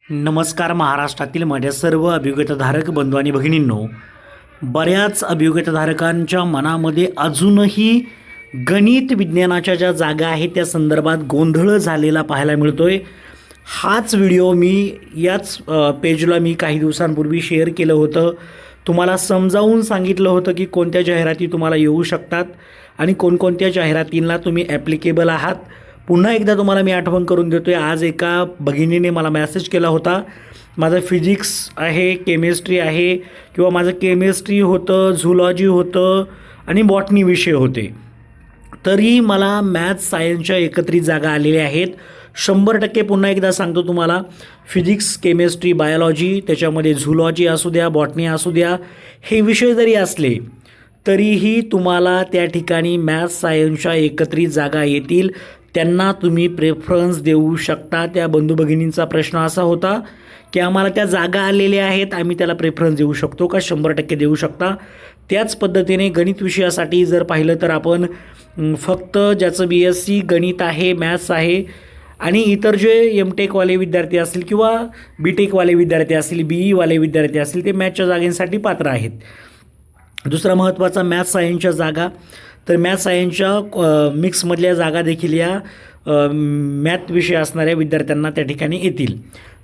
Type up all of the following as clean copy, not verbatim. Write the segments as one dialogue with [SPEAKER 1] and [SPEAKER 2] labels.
[SPEAKER 1] नमस्कार महाराष्ट्रातील माझ्या सर्व अभियोग्यताधारक बंधू आणि भगिनींनो, बऱ्याच अभियोग्यताधारकांच्या मनामध्ये अजूनही गणित विज्ञानाच्या ज्या जागा आहेत त्या संदर्भात गोंधळ झालेला पाहायला मिळतोय। हाच व्हिडिओ मी याच पेजला मी काही दिवसांपूर्वी शेअर केलं होतं। तुम्हाला समजावून सांगितलं होतं की कोणत्या जाहिराती तुम्हाला येऊ शकतात आणि कोणकोणत्या जाहिरातींना तुम्ही ॲप्लिकेबल आहात। पुन्हा एकदा तुम्हाला मी आठवण करून देतोय। आज एका भगिनीने मला मेसेज केला होता, माझं फिजिक्स आहे, केमिस्ट्री आहे किंवा माझं केमिस्ट्री होतं, झूलॉजी होतं आणि बॉटनी विषय होते, तरी मला मॅथ्स सायन्सच्या एकत्रित जागा आलेल्या आहेत। 100% पुन्हा एकदा सांगतो तुम्हाला, फिजिक्स, केमिस्ट्री, बायोलॉजी, त्याच्यामध्ये झूलॉजी असू द्या, बॉटनी असू द्या, हे विषय जरी असले तरीही तुम्हाला त्या ठिकाणी मॅथ्स सायन्सच्या एकत्रित जागा येतील। त्यांना तुम्ही प्रेफरन्स देऊ शकता। त्या बंधू भगिनींचा प्रश्न असा होता की आम्हाला त्या जागा आलेल्या आहेत, आम्ही त्याला प्रेफरन्स देऊ शकतो का? 100% देऊ शकता। त्याच पद्धतीने गणित विषयासाठी जर पाहिलं तर आपण फक्त ज्याचं BSc गणित आहे, मॅथ्स आहे आणि इतर जे MTechवाले विद्यार्थी असतील किंवा BTechवाले विद्यार्थी असतील, BEवाले विद्यार्थी असतील, ते मॅथ्सच्या जागांसाठी पात्र आहेत। दुसरा महत्त्वाचा मॅथ्स सायन्सच्या जागा, तर मॅथ्स सायन्सच्या मिक्समधल्या जागा देखील या मॅथ विषय असणाऱ्या विद्यार्थ्यांना त्या ठिकाणी येतील।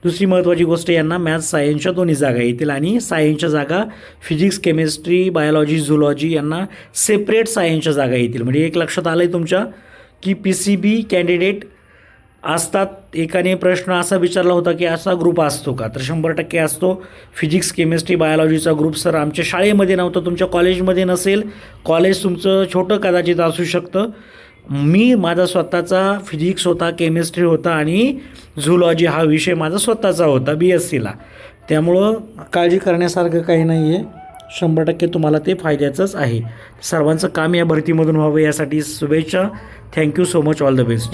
[SPEAKER 1] दुसरी महत्त्वाची गोष्ट, यांना मॅथ्स सायन्सच्या दोन्ही जागा येतील आणि सायन्सच्या जागा फिजिक्स, केमिस्ट्री, बायोलॉजी, झूलॉजी यांना सेपरेट सायन्सच्या जागा येतील। म्हणजे एक लक्षात आलं आहे तुमच्या की PCB कॅन्डिडेट असतात। एकाने प्रश्न असा विचारला होता की असा ग्रुप असतो का? तर 100% असतो। फिजिक्स, केमिस्ट्री, बायोलॉजीचा ग्रुप सर आमच्या शाळेमध्ये नव्हतं, तुमच्या कॉलेजमध्ये नसेल, कॉलेज तुमचं छोटं कदाचित असू शकतं। मी माझा स्वतःचा फिजिक्स होता, केमिस्ट्री होता आणि झूलॉजी हा विषय माझा स्वतःचा होता BScला। त्यामुळं काळजी करण्यासारखं काही नाही आहे, 100% तुम्हाला ते फायद्याचंच आहे। सर्वांचं काम या भरतीमधून व्हावं यासाठी शुभेच्छा। Thank you so much, all the best.